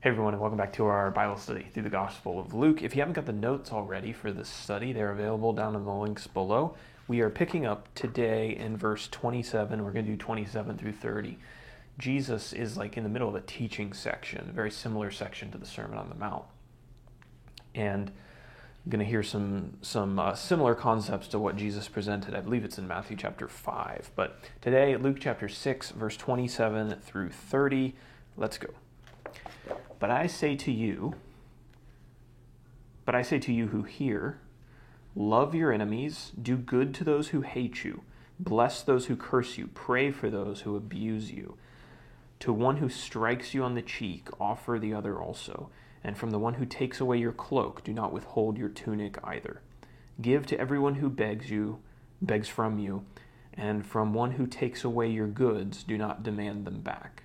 Hey everyone, and welcome back to our Bible study through the Gospel of Luke. If you haven't got the notes already for this study, they're available down in the links below. We are picking up today in verse 27. We're going to do 27 through 30. Jesus is like in the middle of a teaching section, a very similar section to the Sermon on the Mount. And I'm going to hear some similar concepts to what Jesus presented. I believe it's in Matthew chapter 5. But today, Luke chapter 6, verse 27 through 30. Let's go. But I say to you who hear, love your enemies, do good to those who hate you, bless those who curse you, pray for those who abuse you. To one who strikes you on the cheek, offer the other also. And from the one who takes away your cloak, do not withhold your tunic either. Give to everyone who begs from you, and from one who takes away your goods, do not demand them back.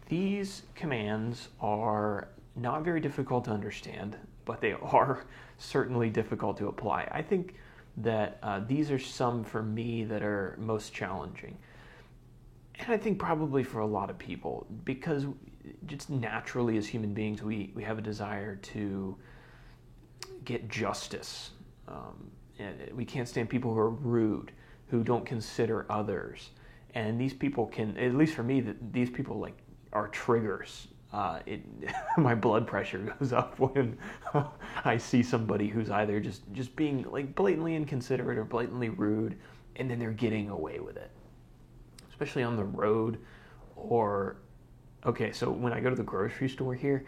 These commands are not very difficult to understand, but they are certainly difficult to apply. I think that these are some for me that are most challenging. And I think probably for a lot of people, because just naturally as human beings, we have a desire to get justice. And we can't stand people who are rude, who don't consider others. And these people can, at least for me, these people are triggers. My blood pressure goes up when I see somebody who's either just being blatantly inconsiderate or blatantly rude, and then they're getting away with it. Especially on the road, so when I go to the grocery store here,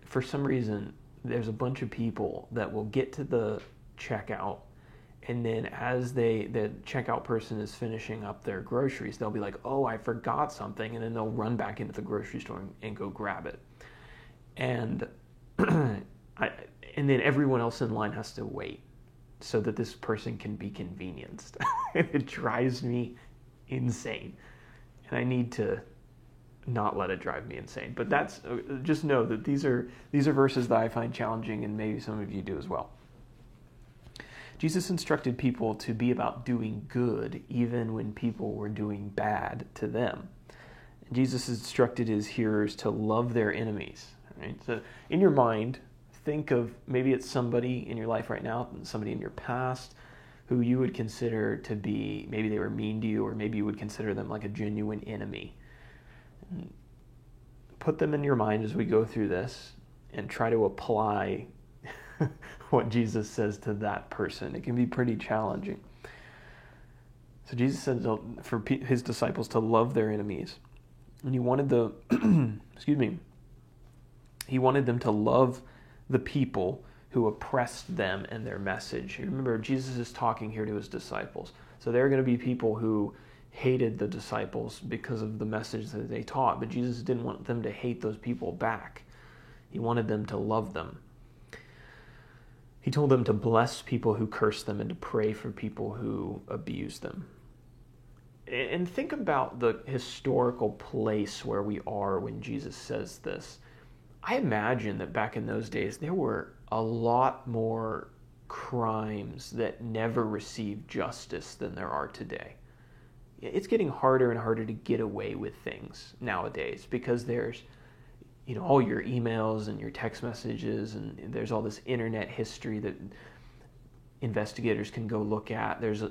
for some reason, there's a bunch of people that will get to the checkout, and then as the checkout person is finishing up their groceries, they'll be like, oh, I forgot something, and then they'll run back into the grocery store and go grab it. And and then everyone else in line has to wait so that this person can be convenienced. It drives me insane. And I need to not let it drive me insane. But that's just know that these are verses that I find challenging, and maybe some of you do as well. Jesus instructed people to be about doing good even when people were doing bad to them. Jesus instructed his hearers to love their enemies. Right? So in your mind, think of maybe it's somebody in your life right now, somebody in your past who you would consider to be, maybe they were mean to you, or maybe you would consider them like a genuine enemy. And put them in your mind as we go through this and try to apply what Jesus says to that person. It can be pretty challenging. So Jesus said for his disciples to love their enemies. And he wanted he wanted them to love the people who oppressed them and their message. Remember, Jesus is talking here to his disciples. So there are going to be people who hated the disciples because of the message that they taught, but Jesus didn't want them to hate those people back. He wanted them to love them. He told them to bless people who curse them and to pray for people who abuse them. And think about the historical place where we are when Jesus says this. I imagine that back in those days, there were a lot more crimes that never received justice than there are today. It's getting harder and harder to get away with things nowadays because there's all your emails and your text messages, and there's all this internet history that investigators can go look at. There's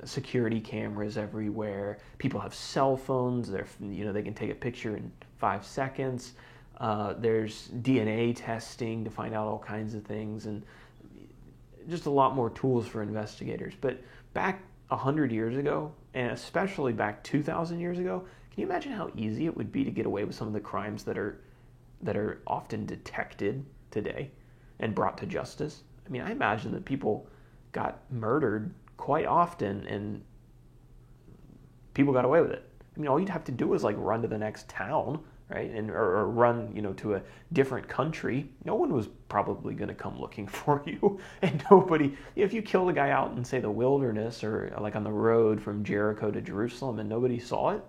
security cameras everywhere. People have cell phones. They can take a picture in 5 seconds. There's DNA testing to find out all kinds of things, and just a lot more tools for investigators. But back 100 years ago, and especially back 2,000 years ago, can you imagine how easy it would be to get away with some of the crimes that are often detected today and brought to justice? I mean, I imagine that people got murdered quite often and people got away with it. I mean, all you'd have to do is run to the next town, right? Or run, to a different country. No one was probably going to come looking for you. And nobody, if you killed a guy out in, say, the wilderness or on the road from Jericho to Jerusalem and nobody saw it,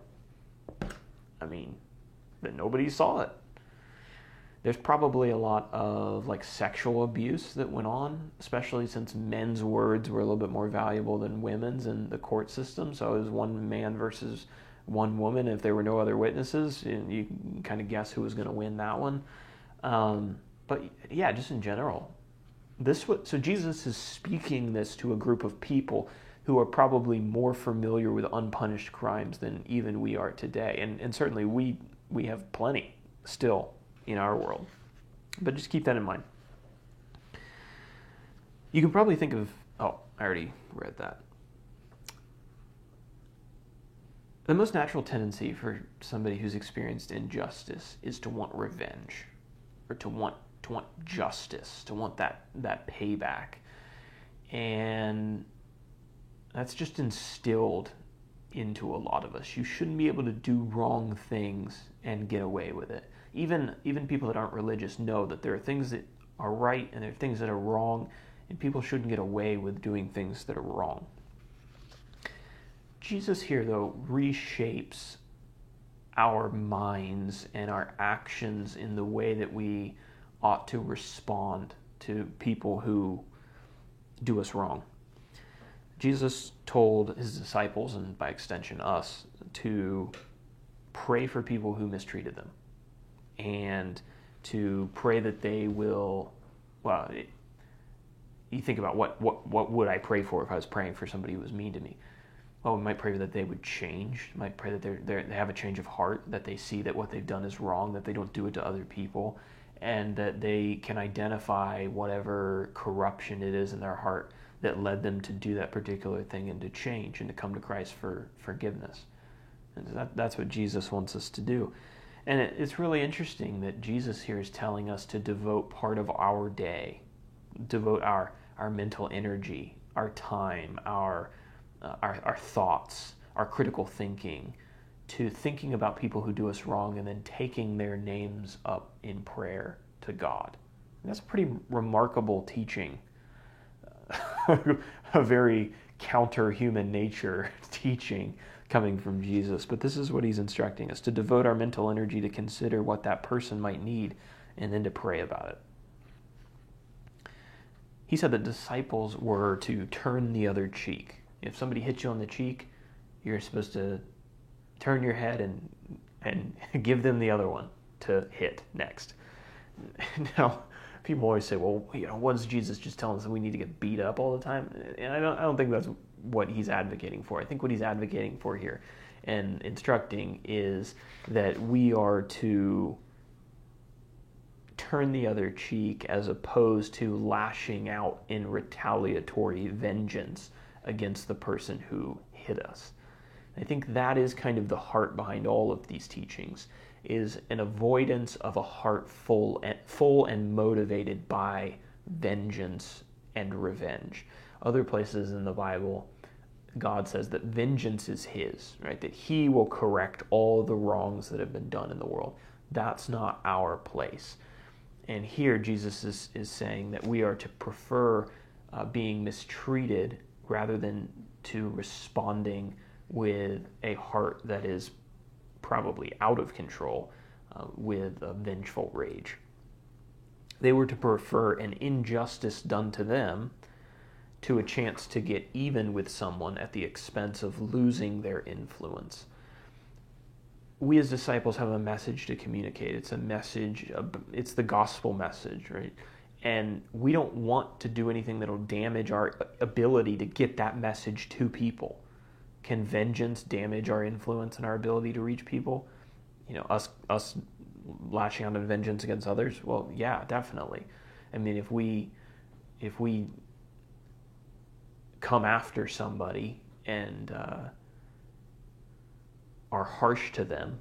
then nobody saw it. There's probably a lot of sexual abuse that went on, especially since men's words were a little bit more valuable than women's in the court system. So it was one man versus one woman if there were no other witnesses, and you can kind of guess who was going to win that one. But yeah, just in general, so Jesus is speaking this to a group of people who are probably more familiar with unpunished crimes than even we are today, and certainly we have plenty still in our world. But just keep that in mind. You can probably think of, I already read that. The most natural tendency for somebody who's experienced injustice is to want revenge, or to want justice, to want that payback. And that's just instilled into a lot of us. You shouldn't be able to do wrong things and get away with it. Even people that aren't religious know that there are things that are right and there are things that are wrong, and people shouldn't get away with doing things that are wrong. Jesus here, though, reshapes our minds and our actions in the way that we ought to respond to people who do us wrong. Jesus told his disciples, and by extension us, to pray for people who mistreated them, and to pray that they will, you think about what would I pray for if I was praying for somebody who was mean to me? Well, we might pray that they would change. We might pray that they have a change of heart, that they see that what they've done is wrong, that they don't do it to other people, and that they can identify whatever corruption it is in their heart that led them to do that particular thing, and to change and to come to Christ for forgiveness. And that's what Jesus wants us to do. And it's really interesting that Jesus here is telling us to devote part of our day, devote our mental energy, our time, our thoughts, our critical thinking, to thinking about people who do us wrong and then taking their names up in prayer to God. And that's a pretty remarkable teaching, a very counter-human nature teaching coming from Jesus. But this is what he's instructing us, to devote our mental energy to consider what that person might need and then to pray about it. He said that disciples were to turn the other cheek. If somebody hits you on the cheek, you're supposed to turn your head and give them the other one to hit next. Now, people always say, well, what is Jesus just telling us, that we need to get beat up all the time? And I don't think that's what he's advocating for. I think what he's advocating for here and instructing is that we are to turn the other cheek as opposed to lashing out in retaliatory vengeance against the person who hit us. I think that is kind of the heart behind all of these teachings, is an avoidance of a heart full and motivated by vengeance and revenge. Other places in the Bible, God says that vengeance is his, right? That he will correct all the wrongs that have been done in the world. That's not our place. And here Jesus is saying that we are to prefer being mistreated rather than to responding with a heart that is probably out of control with a vengeful rage. They were to prefer an injustice done to them to a chance to get even with someone at the expense of losing their influence. We as disciples have a message to communicate. It's a message, it's the gospel message, right? And we don't want to do anything that'll damage our ability to get that message to people. Can vengeance damage our influence and our ability to reach people? Us lashing out in vengeance against others? Well, yeah, definitely. I mean, if we come after somebody and are harsh to them,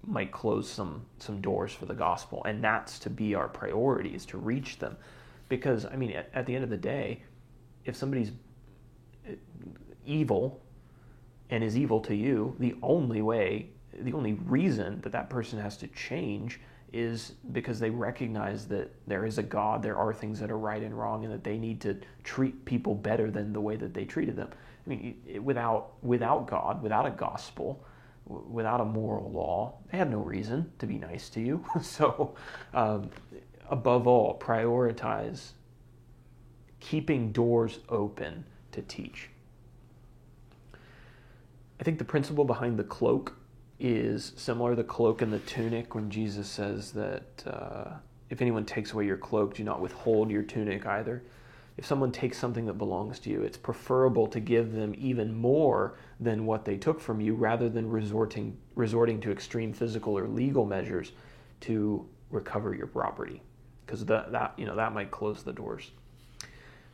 might close some doors for the gospel. And that's to be our priority, is to reach them. Because, I mean, at the end of the day, if somebody's evil and is evil to you, the only reason that person has to change is because they recognize that there is a God, there are things that are right and wrong, and that they need to treat people better than the way that they treated them. I mean, without God, without a gospel, without a moral law, they have no reason to be nice to you. So, above all, prioritize keeping doors open to teach. I think the principle behind the cloak is similar to the cloak and the tunic when Jesus says that if anyone takes away your cloak, do not withhold your tunic either. If someone takes something that belongs to you, it's preferable to give them even more than what they took from you rather than resorting to extreme physical or legal measures to recover your property, because that might close the doors.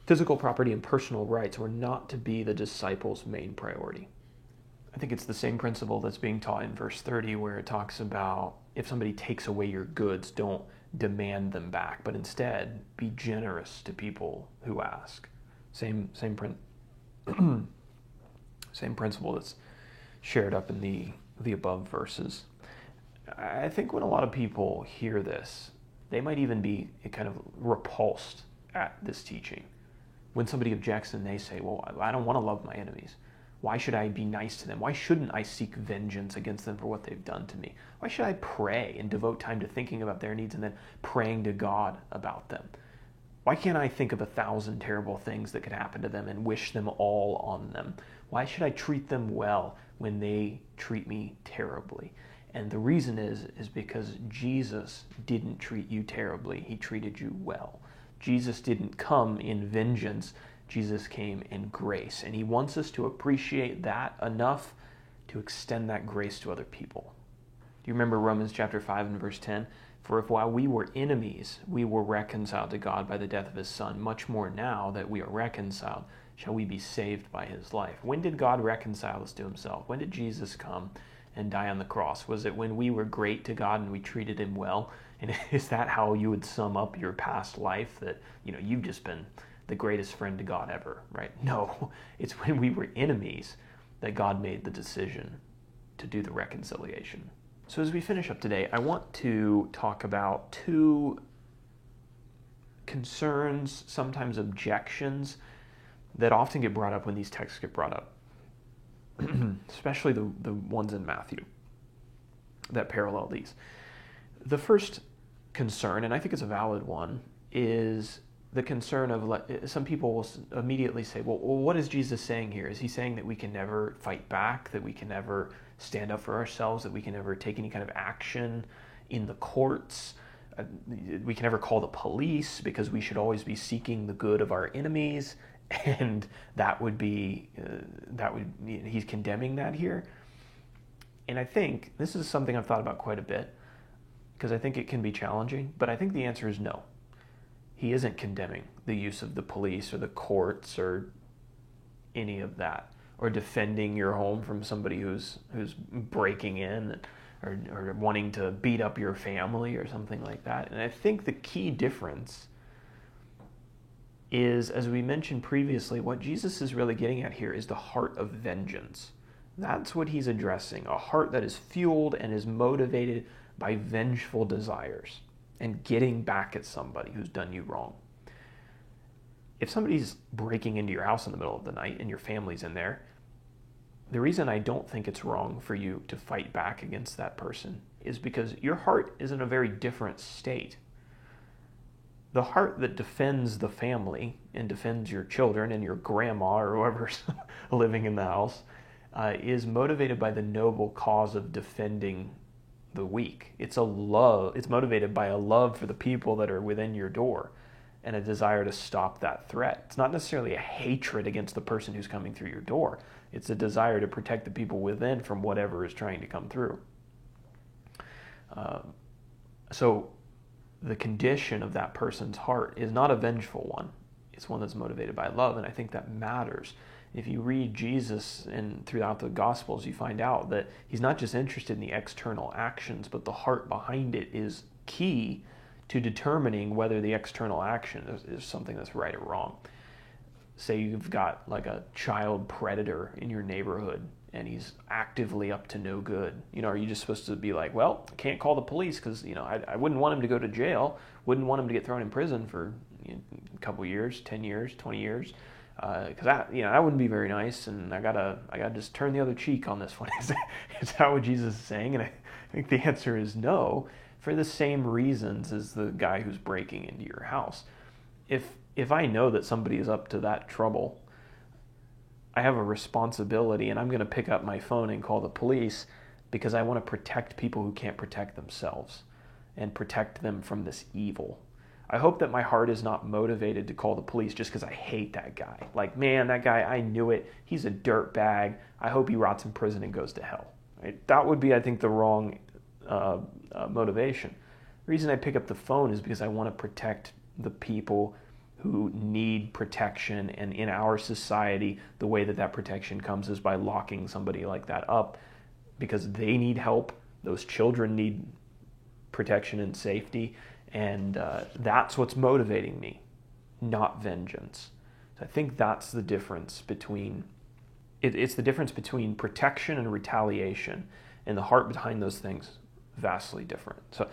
Physical property and personal rights were not to be the disciples' main priority. I think it's the same principle that's being taught in verse 30, where it talks about if somebody takes away your goods, don't demand them back, but instead be generous to people who ask. Same principle that's shared up in the above verses. I think when a lot of people hear this, they might even be kind of repulsed at this teaching. When somebody objects and they say, well, I don't want to love my enemies. Why should I be nice to them? Why shouldn't I seek vengeance against them for what they've done to me? Why should I pray and devote time to thinking about their needs and then praying to God about them? Why can't I think of 1,000 terrible things that could happen to them and wish them all on them? Why should I treat them well when they treat me terribly? And the reason is because Jesus didn't treat you terribly. He treated you well. Jesus didn't come in vengeance. Jesus came in grace. And he wants us to appreciate that enough to extend that grace to other people. Do you remember Romans chapter 5 and verse 10? For if while we were enemies, we were reconciled to God by the death of his Son, much more now that we are reconciled, shall we be saved by his life. When did God reconcile us to himself? When did Jesus come and die on the cross? Was it when we were great to God and we treated him well? And is that how you would sum up your past life, that you've just been the greatest friend to God ever, right? No, it's when we were enemies that God made the decision to do the reconciliation. So as we finish up today, I want to talk about two concerns, sometimes objections, that often get brought up when these texts get brought up, especially the ones in Matthew that parallel these. The first concern, and I think it's a valid one, is the concern of, some people will immediately say, well, what is Jesus saying here? Is he saying that we can never fight back, that we can never stand up for ourselves, that we can never take any kind of action in the courts? We can never call the police because we should always be seeking the good of our enemies, and he's condemning that here. And I think this is something I've thought about quite a bit, because I think it can be challenging, but I think the answer is no. He isn't condemning the use of the police or the courts or any of that, or defending your home from somebody who's breaking in or wanting to beat up your family or something like that. And I think the key difference is, as we mentioned previously, what Jesus is really getting at here is the heart of vengeance. That's what he's addressing, a heart that is fueled and is motivated by vengeful desires and getting back at somebody who's done you wrong. If somebody's breaking into your house in the middle of the night and your family's in there, the reason I don't think it's wrong for you to fight back against that person is because your heart is in a very different state. The heart that defends the family and defends your children and your grandma or whoever's living in the house is motivated by the noble cause of defending the weak. It's motivated by a love for the people that are within your door and a desire to stop that threat. It's not necessarily a hatred against the person who's coming through your door. It's a desire to protect the people within from whatever is trying to come through. So the condition of that person's heart is not a vengeful one. It's one that's motivated by love, and I think that matters. If you read Jesus and throughout the Gospels, you find out that he's not just interested in the external actions, but the heart behind it is key to determining whether the external action is something that's right or wrong. Say you've got like a child predator in your neighborhood and he's actively up to no good. Are you just supposed to be like, well, I can't call the police because, I wouldn't want him to go to jail, wouldn't want him to get thrown in prison for a couple years, 10 years, 20 years. Because that wouldn't be very nice, and I gotta just turn the other cheek on this one. Is that what Jesus is saying? And I think the answer is no, for the same reasons as the guy who's breaking into your house. If I know that somebody is up to that trouble, I have a responsibility, and I'm going to pick up my phone and call the police because I want to protect people who can't protect themselves and protect them from this evil. I hope that my heart is not motivated to call the police just because I hate that guy. Like, man, that guy, I knew it. He's a dirt bag. I hope he rots in prison and goes to hell. Right? That would be, I think, the wrong motivation. The reason I pick up the phone is because I want to protect the people who need protection, and in our society, the way that that protection comes is by locking somebody like that up because they need help. Those children need protection and safety, and that's what's motivating me, not vengeance. So I think that's the difference between it's the difference between protection and retaliation, and the heart behind those things vastly different. So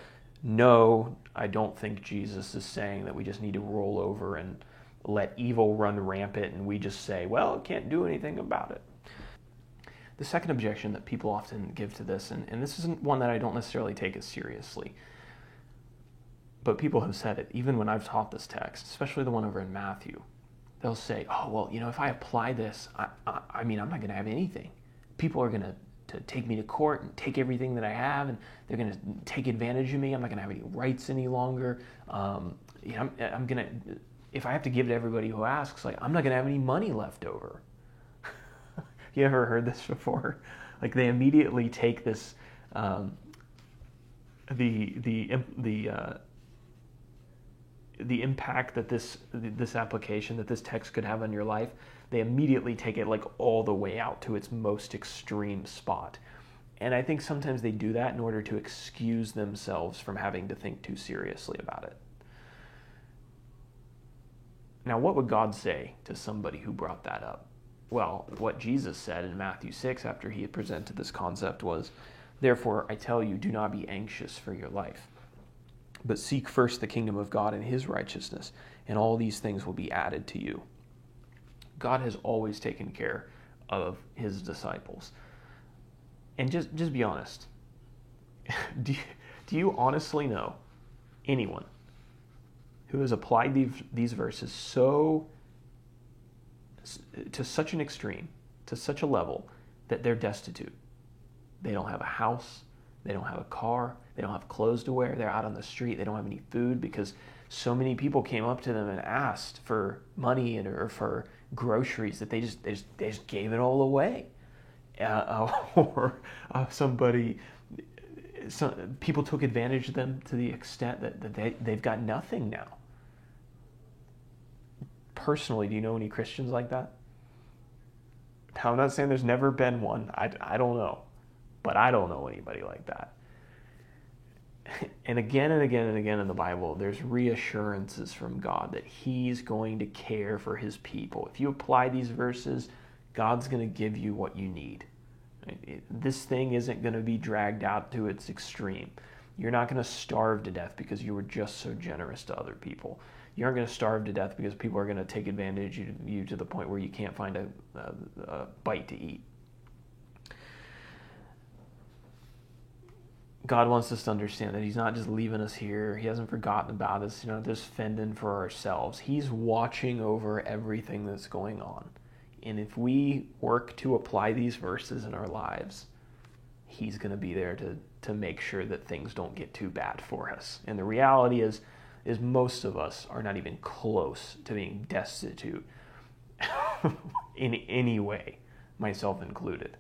no, I don't think Jesus is saying that we just need to roll over and let evil run rampant and we just say, well, can't do anything about it. The second objection that people often give to this, and this isn't one that I don't necessarily take as seriously, but people have said it, even when I've taught this text, especially the one over in Matthew, they'll say, oh, well, if I apply this, I'm not going to have anything. People are going to take me to court and take everything that I have, and they're going to take advantage of me. I'm not going to have any rights any longer. I'm going to, if I have to give to everybody who asks, like, I'm not going to have any money left over. You ever heard this before? Like, they immediately take this, the impact that this application, that this text could have on your life, they immediately take it like all the way out to its most extreme spot. And I think sometimes they do that in order to excuse themselves from having to think too seriously about it. Now, what would God say to somebody who brought that up? Well, what Jesus said in Matthew 6 after he had presented this concept was, therefore, I tell you, do not be anxious for your life, but seek first the kingdom of God and his righteousness, and all these things will be added to you. God has always taken care of his disciples. And just be honest. Do you honestly know anyone who has applied these verses to such an extreme, to such a level, that they're destitute? They don't have a house. They don't have a car. They don't have clothes to wear. They're out on the street. They don't have any food because so many people came up to them and asked for money or for groceries that they just gave it all away. People took advantage of them to the extent that they've got nothing now. Personally, do you know any Christians like that? Now, I'm not saying there's never been one. I don't know. But I don't know anybody like that. And again and again and again in the Bible, there's reassurances from God that he's going to care for his people. If you apply these verses, God's going to give you what you need. This thing isn't going to be dragged out to its extreme. You're not going to starve to death because you were just so generous to other people. You aren't going to starve to death because people are going to take advantage of you to the point where you can't find a bite to eat. God wants us to understand that he's not just leaving us here. He hasn't forgotten about us, just fending for ourselves. He's watching over everything that's going on. And if we work to apply these verses in our lives, he's going to be there to make sure that things don't get too bad for us. And the reality is most of us are not even close to being destitute in any way, myself included.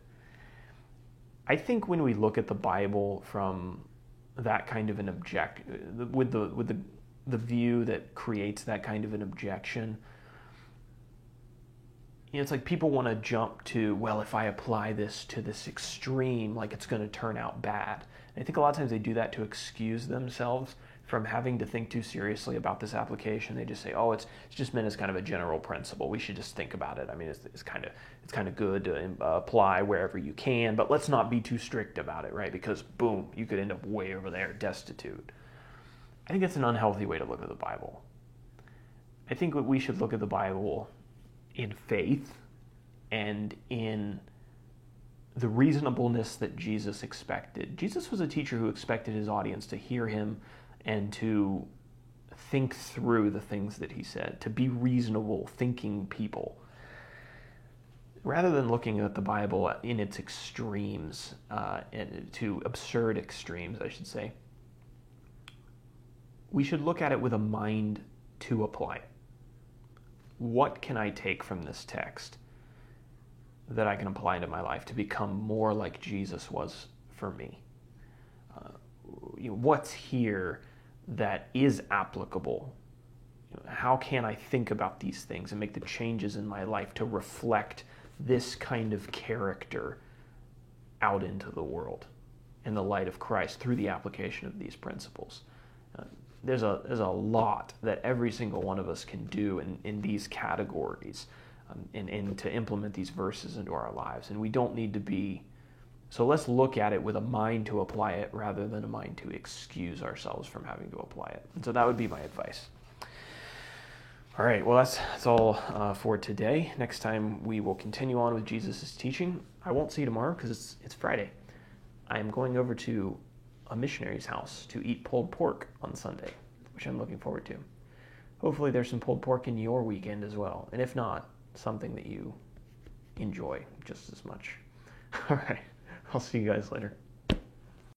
I think when we look at the Bible from that kind of an with the view that creates that kind of an objection, it's like people want to jump to, well, if I apply this to this extreme, like it's going to turn out bad. And I think a lot of times they do that to excuse themselves from having to think too seriously about this application. They just say, oh, it's just meant as kind of a general principle. We should just think about it. I mean, it's kind of good to apply wherever you can, but let's not be too strict about it, right? Because boom, you could end up way over there destitute. I think that's an unhealthy way to look at the Bible. I think we should look at the Bible in faith and in the reasonableness that Jesus expected. Jesus was a teacher who expected his audience to hear him and to think through the things that he said, to be reasonable, thinking people. rather than looking at the Bible in its extremes, and to absurd extremes, I should say, we should look at it with a mind to apply it. What can I take from this text that I can apply into my life to become more like Jesus was for me? What's here that is applicable? How can I think about these things and make the changes in my life to reflect this kind of character out into the world in the light of Christ through the application of these principles? There's a lot that every single one of us can do in these categories, and to implement these verses into our lives. And we don't need to be, so let's look at it with a mind to apply it rather than a mind to excuse ourselves from having to apply it. And so that would be my advice. All right, well, that's all for today. Next time we will continue on with Jesus' teaching. I won't see you tomorrow because it's Friday. I am going over to a missionary's house to eat pulled pork on Sunday, which I'm looking forward to. Hopefully there's some pulled pork in your weekend as well. And if not, something that you enjoy just as much. All right, I'll see you guys later.